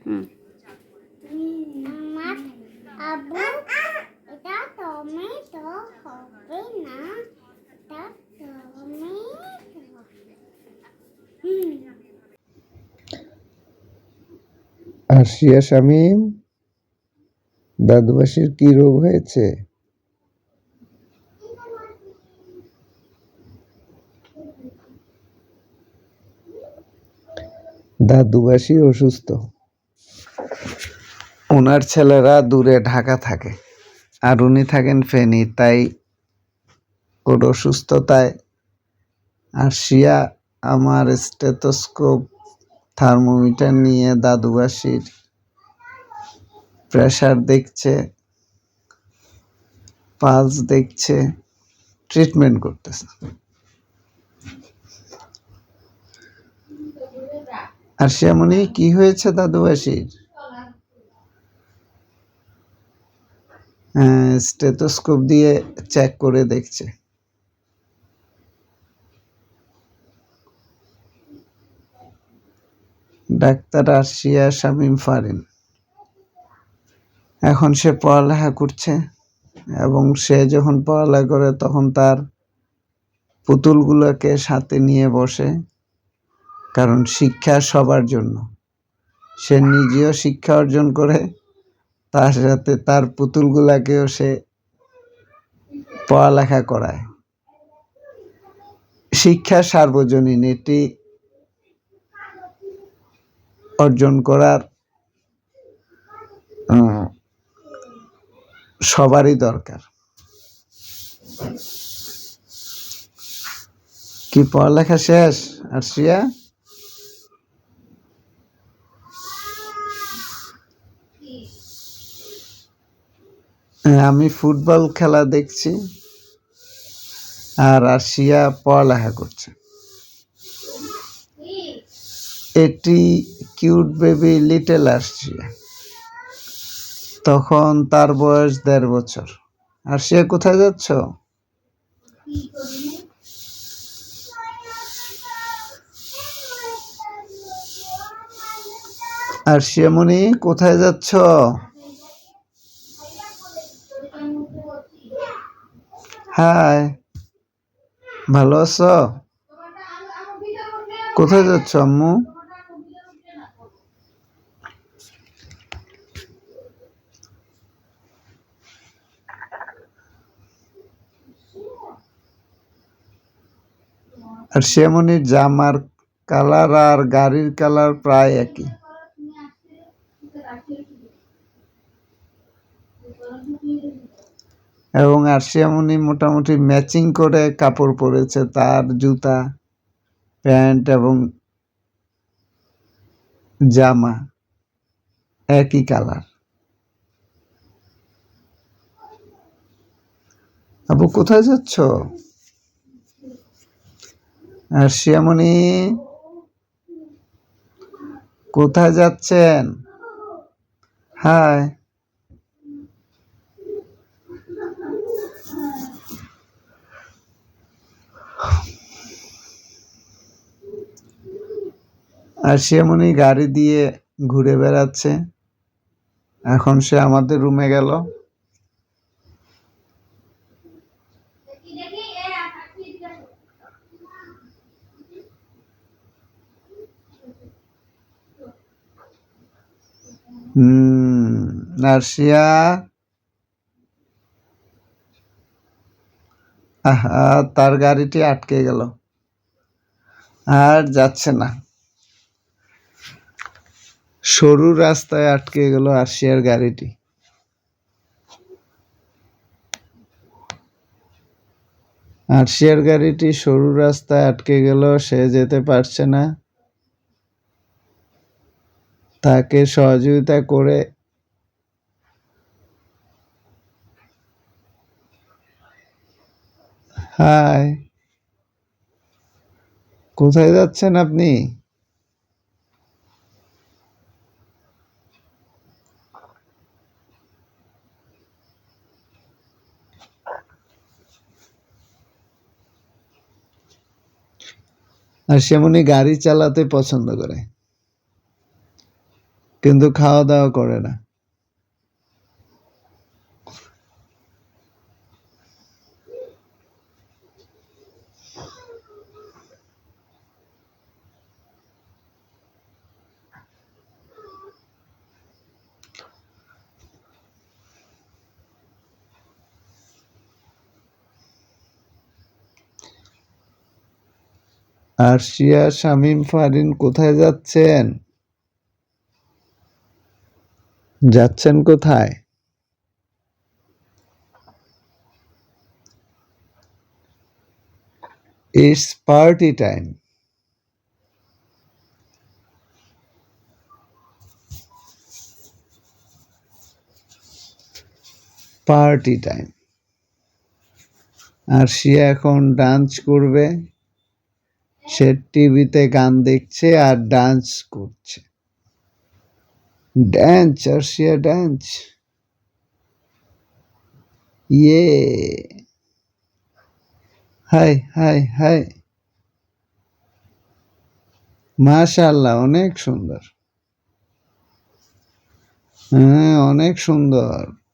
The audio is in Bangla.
হুম। আমার আব্বু এটা টমেটো হবে না, এটা টমেটো। আরশিয়া শামীম, দাদুবাসির কি রোগ হয়েছে? দাদুবাসি অসুস্থ। ওনার ছেলেরা দূরে ঢাকা থাকে আর উনি থাকেন ফেনী, তাই ওর অসুস্থতায় আরশিয়া আমার স্টেথোস্কোপ থার্মোমিটার নিয়ে দাদুবাসির প্রেসার দেখছে, পালস দেখছে, ট্রিটমেন্ট করতেছে। আরশিয়া মনি, কি হয়েছে দাদুবাসির? স্টেথোস্কোপ দিয়ে চেক করে দেখছে। ডাক্তার আরশিয়া শামীম ফারিন। এখন সে পড়ালেখা করছে এবং সে যখন পড়ালেখা করে তখন তার পুতুলগুলোকে সাথে নিয়ে বসে, কারণ শিক্ষা সবার জন্য। সে নিজেও শিক্ষা অর্জন করে, তার সাথে তার পুতুলগুলাকেও সে পড়ালেখা করায়। শিক্ষা সার্বজনীন, এটি অর্জন করার সবারই দরকার। কি পড়ালেখা শেষ আরশিয়া? আমি ফুটবল খেলা দেখছি আর আরশিয়া পড়ালেখা করছে। এটি কিউট বেবি লিটল আরশিয়া, তখন তার বয়স ১.৫ বছর। আরশিয়া, কোথায় যাচ্ছ? আরশিয়া মনি, কোথায় যাচ্ছ? হাই, ভালো আছো? কোথায় যাচ্ছ আম্মু? আরশিয়া মনির জামার কালার আর গাড়ির কালার প্রায় একই। এবং আরশিয়া মনি মোটামুটি ম্যাচিং করে কাপড় পরেছে, তার জুতা, প্যান্ট এবং জামা একই কালার। আপু, কোথায় যাচ্ছ? আরশিয়া মনি, কোথায় যাচ্ছেন? হাই। আরশিয়া মনি গাড়ি দিয়ে ঘুরে বেড়াচ্ছে। এখন সে আমাদের রুমে গেল। আরশিয়া, তার গাড়িটি আটকে গেল, আর যাচ্ছে না। সরু রাস্তায় আটকে গেল আরশিয়ার গাড়িটি। আরশিয়ার গাড়িটি সরু রাস্তায় আটকে গেল, সে যেতে পারছে না। তাকে সহযোগিতা করে হাই, কোথায় যাচ্ছেন আপনি? আর সেমনি গাড়ি চালাতে পছন্দ করে। কিন্তু খাওয়া দাওয়া করে না। আরশিয়া, শামীম, ফারিন কোথায় যাচ্ছেন? যাচ্ছেন কোথায়? It's party time. Party time. Arshia এখন ডান্স করবে। সে টিভিতে গান দেখছে আর ডান্স করছে। Dance, Arshia dance. ইয়ে, হাই হাই হাই, মাশাআল্লাহ, অনেক সুন্দর। হ্যাঁ, অনেক সুন্দর।